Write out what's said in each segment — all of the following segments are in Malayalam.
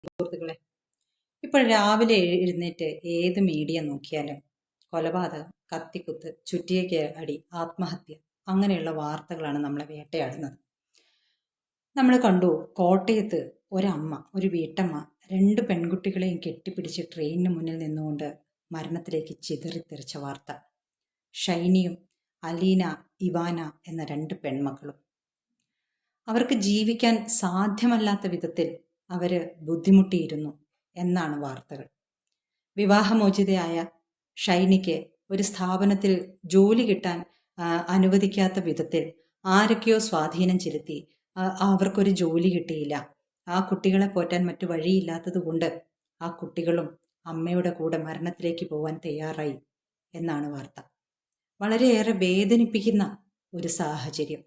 സുഹൃത്തുക്കളെ, ഇപ്പോൾ രാവിലെ എഴുന്നേറ്റ് ഏത് മീഡിയ നോക്കിയാലും കൊലപാതകം, കത്തിക്കുത്ത്, ചുറ്റിയയ്ക്ക് അടി, ആത്മഹത്യ അങ്ങനെയുള്ള വാർത്തകളാണ് നമ്മളെ വേട്ടയാടുന്നത്. നമ്മൾ കണ്ടു കോട്ടയത്ത് ഒരു വീട്ടമ്മ 2 പെൺകുട്ടികളെയും കെട്ടിപ്പിടിച്ച് ട്രെയിനിന് മുന്നിൽ നിന്നുകൊണ്ട് മരണത്തിലേക്ക് ചിതറിത്തെറിച്ച വാർത്ത. ഷൈനിയും അലീന, ഇവാന എന്ന 2 പെൺമക്കളും. അവർക്ക് ജീവിക്കാൻ സാധ്യമല്ലാത്ത വിധത്തിൽ അവർ ബുദ്ധിമുട്ടിയിരുന്നു എന്നാണ് വാർത്തകൾ. വിവാഹമോചിതയായ ഷൈനിക്ക് ഒരു സ്ഥാപനത്തിൽ ജോലി കിട്ടാൻ അനുവദിക്കാത്ത വിധത്തിൽ ആരൊക്കെയോ സ്വാധീനം ചെലുത്തി അവർക്കൊരു ജോലി കിട്ടിയില്ല. ആ കുട്ടികളെ പോറ്റാൻ മറ്റു വഴിയില്ലാത്തത് കൊണ്ട് ആ കുട്ടികളും അമ്മയുടെ കൂടെ മരണത്തിലേക്ക് പോകാൻ തയ്യാറായി എന്നാണ് വാർത്ത. വളരെയേറെ വേദനിപ്പിക്കുന്ന ഒരു സാഹചര്യം.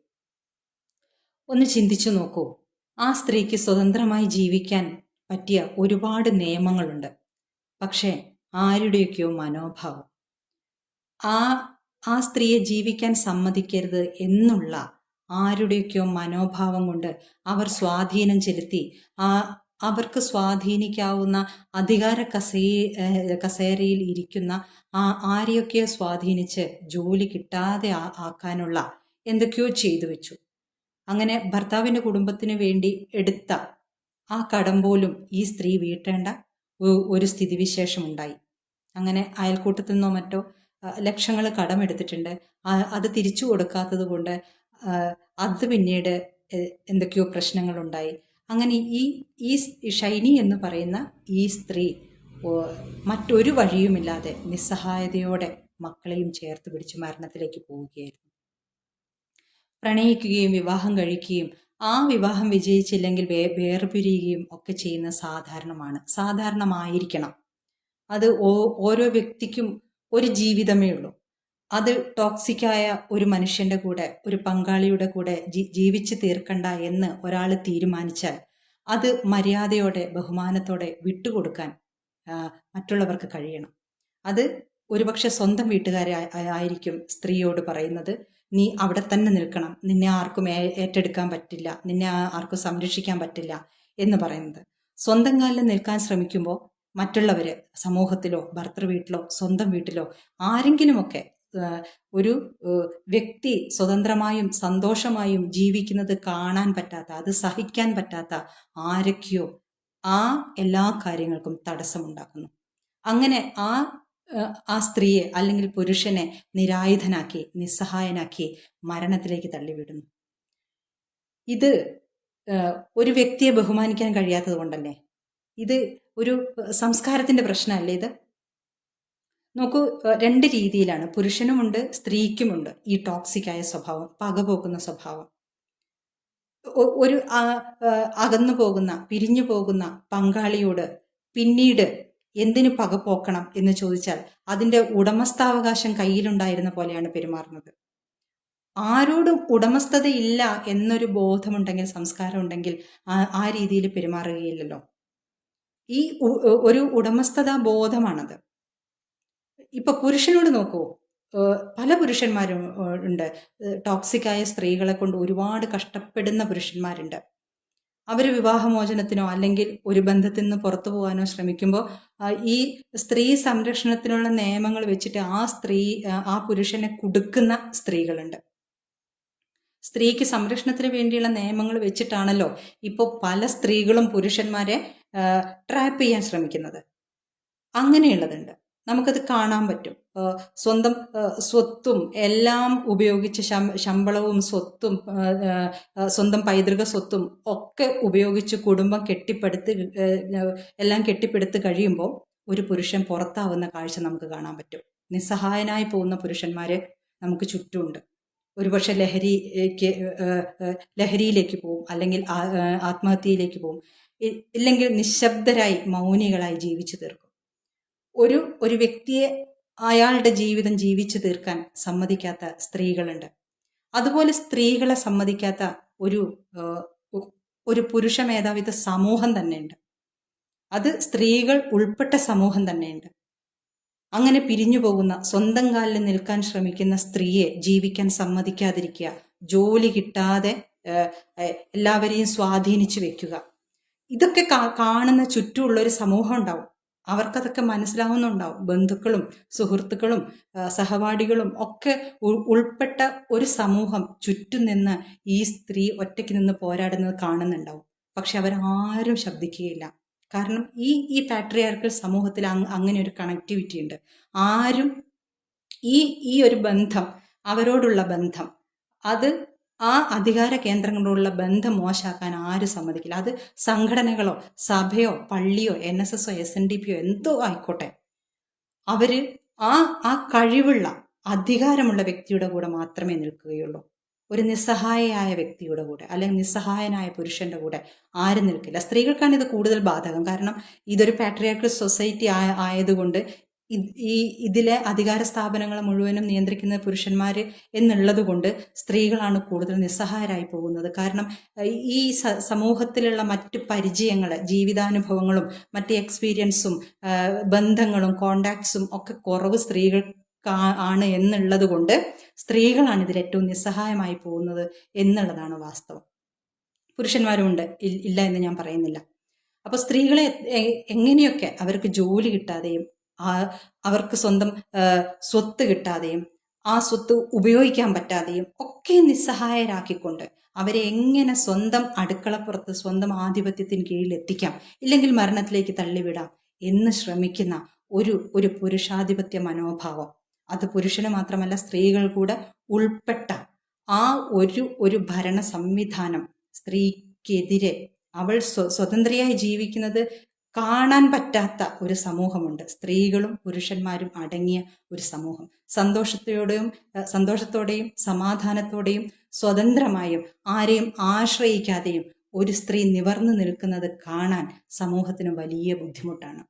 ഒന്ന് ചിന്തിച്ചു നോക്കൂ. ആ സ്ത്രീക്ക് സ്വതന്ത്രമായി ജീവിക്കാൻ പറ്റിയ ഒരുപാട് നിയമങ്ങളുണ്ട്. പക്ഷേ ആരുടെയൊക്കെയോ മനോഭാവം, ആ സ്ത്രീയെ ജീവിക്കാൻ സമ്മതിക്കരുത് എന്നുള്ള ആരുടെയൊക്കെയോ മനോഭാവം കൊണ്ട് അവർ സ്വാധീനം ചെലുത്തി അവർക്ക് സ്വാധീനിക്കാവുന്ന അധികാര കസേരയിൽ ഇരിക്കുന്ന ആരെയൊക്കെയോ സ്വാധീനിച്ച് ജോലി കിട്ടാതെ ആക്കാനുള്ള എന്തൊക്കെയോ ചെയ്തു വെച്ചു. അങ്ങനെ ഭർത്താവിൻ്റെ കുടുംബത്തിന് വേണ്ടി എടുത്ത ആ കടം പോലും ഈ സ്ത്രീ വീട്ടേണ്ട ഒരു സ്ഥിതിവിശേഷം ഉണ്ടായി. അങ്ങനെ അയൽക്കൂട്ടത്തിൽ നിന്നോ മറ്റോ ലക്ഷങ്ങൾ കടമെടുത്തിട്ടുണ്ട്. അത് തിരിച്ചു കൊടുക്കാത്തത് കൊണ്ട് അത് പിന്നീട് എന്തൊക്കെയോ പ്രശ്നങ്ങളുണ്ടായി. അങ്ങനെ ഈ ഷൈനി എന്ന് പറയുന്ന ഈ സ്ത്രീ മറ്റൊരു വഴിയുമില്ലാതെ നിസ്സഹായതയോടെ മക്കളെയും ചേർത്ത് പിടിച്ച് മരണത്തിലേക്ക് പോവുകയായിരുന്നു. പ്രണയിക്കുകയും വിവാഹം കഴിക്കുകയും ആ വിവാഹം വിജയിച്ചില്ലെങ്കിൽ വേർപിരിയുകയും ഒക്കെ ചെയ്യുന്ന സാധാരണമായിരിക്കണം. അത് ഓരോ വ്യക്തിക്കും ഒരു ജീവിതമേ ഉള്ളൂ. അത് ടോക്സിക്കായ ഒരു മനുഷ്യൻ്റെ കൂടെ, ഒരു പങ്കാളിയുടെ കൂടെ ജീവിച്ച് തീർക്കണ്ട എന്ന് ഒരാൾ തീരുമാനിച്ചാൽ അത് മര്യാദയോടെ ബഹുമാനത്തോടെ വിട്ടുകൊടുക്കാൻ മറ്റുള്ളവർക്ക് കഴിയണം. അത് ഒരുപക്ഷെ സ്വന്തം വീട്ടുകാരെ ആയിരിക്കും സ്ത്രീയോട് പറയുന്നത്, നീ അവിടെ തന്നെ നിൽക്കണം, നിന്നെ ആർക്കും ഏറ്റെടുക്കാൻ പറ്റില്ല, നിന്നെ ആർക്കും സംരക്ഷിക്കാൻ പറ്റില്ല എന്ന് പറയുന്നത്. സ്വന്തം കാലിൽ നിൽക്കാൻ ശ്രമിക്കുമ്പോൾ മറ്റുള്ളവർ സമൂഹത്തിലോ ഭർത്തൃ വീട്ടിലോ സ്വന്തം വീട്ടിലോ ആരെങ്കിലുമൊക്കെ ഒരു വ്യക്തി സ്വതന്ത്രമായും സന്തോഷമായും ജീവിക്കുന്നത് കാണാൻ പറ്റാത്ത, അത് സഹിക്കാൻ പറ്റാത്ത ആരൊക്കെയോ എല്ലാ കാര്യങ്ങൾക്കും തടസ്സമുണ്ടാക്കുന്നു. അങ്ങനെ ആ സ്ത്രീയെ അല്ലെങ്കിൽ പുരുഷനെ നിരായുധനാക്കി നിസ്സഹായനാക്കി മരണത്തിലേക്ക് തള്ളിവിടുന്നു. ഇത് ഒരു വ്യക്തിയെ ബഹുമാനിക്കാൻ കഴിയാത്തത് കൊണ്ടല്ലേ? ഇത് ഒരു സംസ്കാരത്തിന്റെ പ്രശ്നമല്ലേ ഇത്? നോക്കൂ, 2 രീതിയിലാണ്, പുരുഷനുമുണ്ട് സ്ത്രീക്കുമുണ്ട് ഈ ടോക്സിക്കായ സ്വഭാവം, പകപോക്കുന്ന സ്വഭാവം. ഒരു അകന്നു പോകുന്ന, പിരിഞ്ഞു പോകുന്ന പങ്കാളിയോട് പിന്നീട് എന്തിനു പകപോക്കണം എന്ന് ചോദിച്ചാൽ അതിൻ്റെ ഉടമസ്ഥാവകാശം കയ്യിലുണ്ടായിരുന്ന പോലെയാണ് പെരുമാറുന്നത്. ആരോടും ഉടമസ്ഥതയില്ല എന്നൊരു ബോധമുണ്ടെങ്കിൽ, സംസ്കാരം ഉണ്ടെങ്കിൽ ആ രീതിയിൽ പെരുമാറുകയില്ലല്ലോ. ഈ ഒരു ഉടമസ്ഥതാ ബോധമാണത്. ഇപ്പൊ പുരുഷനോട് നോക്കൂ, പല പുരുഷന്മാരും ഉണ്ട്. ടോക്സിക്കായ സ്ത്രീകളെ കൊണ്ട് ഒരുപാട് കഷ്ടപ്പെടുന്ന പുരുഷന്മാരുണ്ട്. അവർ വിവാഹമോചനത്തിനോ അല്ലെങ്കിൽ ഒരു ബന്ധത്തിൽ നിന്ന് പുറത്തു പോകാനോ ശ്രമിക്കുമ്പോൾ ഈ സ്ത്രീ സംരക്ഷണത്തിനുള്ള നിയമങ്ങൾ വെച്ചിട്ട് ആ പുരുഷനെ കുടുക്കുന്ന സ്ത്രീകളുണ്ട്. സ്ത്രീക്ക് സംരക്ഷണത്തിന് വേണ്ടിയുള്ള നിയമങ്ങൾ വെച്ചിട്ടാണല്ലോ ഇപ്പോൾ പല സ്ത്രീകളും പുരുഷന്മാരെ ട്രാപ്പ് ചെയ്യാൻ ശ്രമിക്കുന്നത്. അങ്ങനെയുള്ളതുണ്ട്, നമുക്കത് കാണാൻ പറ്റും. സ്വന്തം സ്വത്തും എല്ലാം ഉപയോഗിച്ച് ശമ്പളവും സ്വത്തും സ്വന്തം പൈതൃക സ്വത്തും ഒക്കെ ഉപയോഗിച്ച് കുടുംബം എല്ലാം കെട്ടിപ്പടുത്ത് കഴിയുമ്പോൾ ഒരു പുരുഷൻ പുറത്താവുന്ന കാഴ്ച നമുക്ക് കാണാൻ പറ്റും. നിസ്സഹായനായി പോകുന്ന പുരുഷന്മാര് നമുക്ക് ചുറ്റുമുണ്ട്. ഒരുപക്ഷെ ലഹരിയിലേക്ക് പോകും, അല്ലെങ്കിൽ ആത്മഹത്യയിലേക്ക് പോകും, ഇല്ലെങ്കിൽ നിശബ്ദരായി മൗനികളായി ജീവിച്ചു തീർക്കും. ഒരു വ്യക്തിയെ അയാളുടെ ജീവിതം ജീവിച്ചു തീർക്കാൻ സമ്മതിക്കാത്ത സ്ത്രീകളുണ്ട്. അതുപോലെ സ്ത്രീകളെ സമ്മതിക്കാത്ത ഒരു പുരുഷ മേധാവിത്വ സമൂഹം തന്നെയുണ്ട്. അത് സ്ത്രീകൾ ഉൾപ്പെട്ട സമൂഹം തന്നെയുണ്ട്. അങ്ങനെ പിരിഞ്ഞു പോകുന്ന, സ്വന്തം കാലിൽ നിൽക്കാൻ ശ്രമിക്കുന്ന സ്ത്രീയെ ജീവിക്കാൻ സമ്മതിക്കാതിരിക്കുക, ജോലി കിട്ടാതെ എല്ലാവരെയും സ്വാധീനിച്ചു വെക്കുക, ഇതൊക്കെ കാണുന്ന ചുറ്റുമുള്ള ഒരു സമൂഹം ഉണ്ടാവും. അവർക്കതൊക്കെ മനസ്സിലാവുന്നുണ്ടാവും. ബന്ധുക്കളും സുഹൃത്തുക്കളും സഹപാഠികളും ഒക്കെ ഉൾപ്പെട്ട ഒരു സമൂഹം ചുറ്റും നിന്ന് ഈ സ്ത്രീ ഒറ്റയ്ക്ക് നിന്ന് പോരാടുന്നത് കാണുന്നുണ്ടാവും. പക്ഷെ അവരാരും ശബ്ദിക്കുകയില്ല. കാരണം ഈ പാട്രിയാർക്കൽ സമൂഹത്തിൽ അങ്ങനെ ഒരു കണക്ടിവിറ്റി ഉണ്ട്. ആരും ഈ ഒരു ബന്ധം, അവരോടുള്ള ബന്ധം, അത് ആ അധികാര കേന്ദ്രങ്ങളോടുള്ള ബന്ധം മോശമാക്കാൻ ആരും സമ്മതിക്കില്ല. അത് സംഘടനകളോ സഭയോ പള്ളിയോ NSSോ SNDPയോ എന്തോ ആയിക്കോട്ടെ, അവര് ആ കഴിവുള്ള അധികാരമുള്ള വ്യക്തിയുടെ കൂടെ മാത്രമേ നിൽക്കുകയുള്ളൂ. ഒരു നിസ്സഹായയായ വ്യക്തിയുടെ കൂടെ അല്ലെങ്കിൽ നിസ്സഹായനായ പുരുഷന്റെ കൂടെ ആരും നിൽക്കില്ല. സ്ത്രീകൾക്കാണ് ഇത് കൂടുതൽ ബാധകം. കാരണം ഇതൊരു പാട്രിയാർക്കൽ സൊസൈറ്റി ആയതുകൊണ്ട് ഇതിലെ അധികാര സ്ഥാപനങ്ങൾ മുഴുവനും നിയന്ത്രിക്കുന്ന പുരുഷന്മാർ എന്നുള്ളത് കൊണ്ട് സ്ത്രീകളാണ് കൂടുതൽ നിസ്സഹായരായി പോകുന്നത്. കാരണം ഈ സമൂഹത്തിലുള്ള മറ്റ് പരിചയങ്ങൾ, ജീവിതാനുഭവങ്ങളും മറ്റ് എക്സ്പീരിയൻസും ബന്ധങ്ങളും കോണ്ടാക്ട്സും ഒക്കെ കുറവ് സ്ത്രീകൾ ആണ് എന്നുള്ളത് കൊണ്ട് സ്ത്രീകളാണ് ഇതിൽ ഏറ്റവും നിസ്സഹായമായി പോകുന്നത് എന്നുള്ളതാണ് വാസ്തവം. പുരുഷന്മാരും ഉണ്ട്, ഇല്ല എന്ന് ഞാൻ പറയുന്നില്ല. അപ്പോൾ സ്ത്രീകളെ എങ്ങനെയൊക്കെ അവർക്ക് ജോലി കിട്ടാതെയും അവർക്ക് സ്വന്തം സ്വത്ത് കിട്ടാതെയും ആ സ്വത്ത് ഉപയോഗിക്കാൻ പറ്റാതെയും ഒക്കെ നിസ്സഹായരാക്കിക്കൊണ്ട് അവരെ എങ്ങനെ സ്വന്തം അടുക്കളപ്പുറത്ത് സ്വന്തം ആധിപത്യത്തിന് കീഴിൽ എത്തിക്കാം, ഇല്ലെങ്കിൽ മരണത്തിലേക്ക് തള്ളിവിടാം എന്ന് ശ്രമിക്കുന്ന ഒരു പുരുഷാധിപത്യ മനോഭാവം, അത് പുരുഷന് മാത്രമല്ല സ്ത്രീകൾ കൂടെ ഉൾപ്പെട്ട ആ ഒരു ഭരണ സംവിധാനം സ്ത്രീക്കെതിരെ അവൾ സ്വതന്ത്രയായി ജീവിക്കുന്നത് കാണാൻ പറ്റാത്ത ഒരു സമൂഹമുണ്ട്. സ്ത്രീകളും പുരുഷന്മാരും അടങ്ങിയ ഒരു സമൂഹം. സന്തോഷത്തോടെയും സമാധാനത്തോടെയും സ്വതന്ത്രമായും ആരെയും ആശ്രയിക്കാതെയും ഒരു സ്ത്രീ നിവർന്നു നിൽക്കുന്നത് കാണാൻ സമൂഹത്തിന് വലിയ ബുദ്ധിമുട്ടാണ്.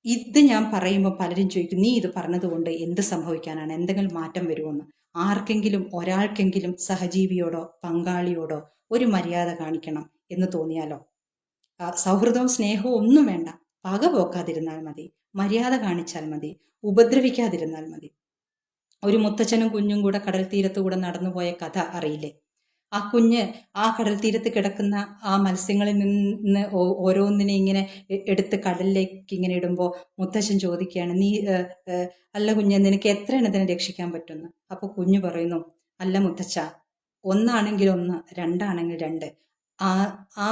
ഇത് ഞാൻ പറയുമ്പോൾ പലരും ചോദിക്കും, നീ ഇത് പറഞ്ഞതുകൊണ്ട് എന്ത് സംഭവിക്കാനാണ്, എന്തെങ്കിലും മാറ്റം വരുമെന്ന്. ആർക്കെങ്കിലും ഒരാൾക്കെങ്കിലും സഹജീവിയോടോ പങ്കാളിയോടോ ഒരു മര്യാദ കാണിക്കണം എന്ന് തോന്നിയാലോ, സൗഹൃദവും സ്നേഹവും ഒന്നും വേണ്ട, പക പോക്കാതിരുന്നാൽ മതി, മര്യാദ കാണിച്ചാൽ മതി, ഉപദ്രവിക്കാതിരുന്നാൽ മതി. ഒരു മുത്തച്ഛനും കുഞ്ഞും കൂടെ കടൽ തീരത്തുകൂടെ നടന്നുപോയ കഥ അറിയില്ലേ? ആ കുഞ്ഞ് ആ കടൽ തീരത്ത് കിടക്കുന്ന ആ മത്സ്യങ്ങളിൽ നിന്ന് ഓരോന്നിനെ ഇങ്ങനെ എടുത്ത് കടലിലേക്ക് ഇങ്ങനെ ഇടുമ്പോൾ മുത്തച്ഛൻ ചോദിക്കുകയാണ്, നീ അല്ല കുഞ്ഞ്, നിനക്ക് എത്ര എണ്ണത്തിനെ രക്ഷിക്കാൻ പറ്റുമെന്ന്. അപ്പോൾ കുഞ്ഞു പറയുന്നു, അല്ല മുത്തച്ഛ, ഒന്നാണെങ്കിൽ ഒന്ന്, രണ്ടാണെങ്കിൽ രണ്ട്, ആ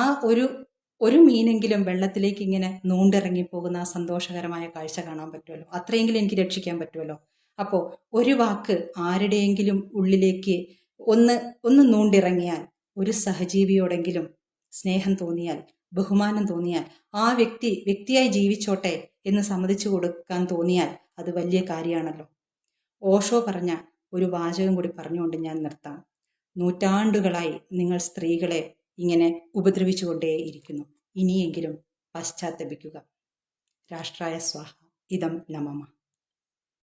ഒരു മീനെങ്കിലും വെള്ളത്തിലേക്ക് ഇങ്ങനെ നൂണ്ടിറങ്ങി പോകുന്ന ആ സന്തോഷകരമായ കാഴ്ച കാണാൻ പറ്റുമല്ലോ, അത്രയെങ്കിലും എനിക്ക് രക്ഷിക്കാൻ പറ്റുമല്ലോ. അപ്പോൾ ഒരു വാക്ക് ആരുടെയെങ്കിലും ഉള്ളിലേക്ക് ഒന്ന് നൂണ്ടിറങ്ങിയാൽ, ഒരു സഹജീവിയോടെങ്കിലും സ്നേഹം തോന്നിയാൽ, ബഹുമാനം തോന്നിയാൽ, ആ വ്യക്തിയായി ജീവിച്ചോട്ടെ എന്ന് സമ്മതിച്ചു കൊടുക്കാൻ തോന്നിയാൽ അത് വലിയ കാര്യമാണല്ലോ. ഓഷോ പറഞ്ഞ ഒരു വാചകം കൂടി പറഞ്ഞുകൊണ്ട് ഞാൻ നിർത്താം. നൂറ്റാണ്ടുകളായി നിങ്ങൾ സ്ത്രീകളെ ഇങ്ങനെ ഉപദ്രവിച്ചുകൊണ്ടേയിരിക്കുന്നു. ഇനിയെങ്കിലും പശ്ചാത്തപിക്കുക. രാഷ്ട്രായ സ്വാഹ. ഇദം നമഃ.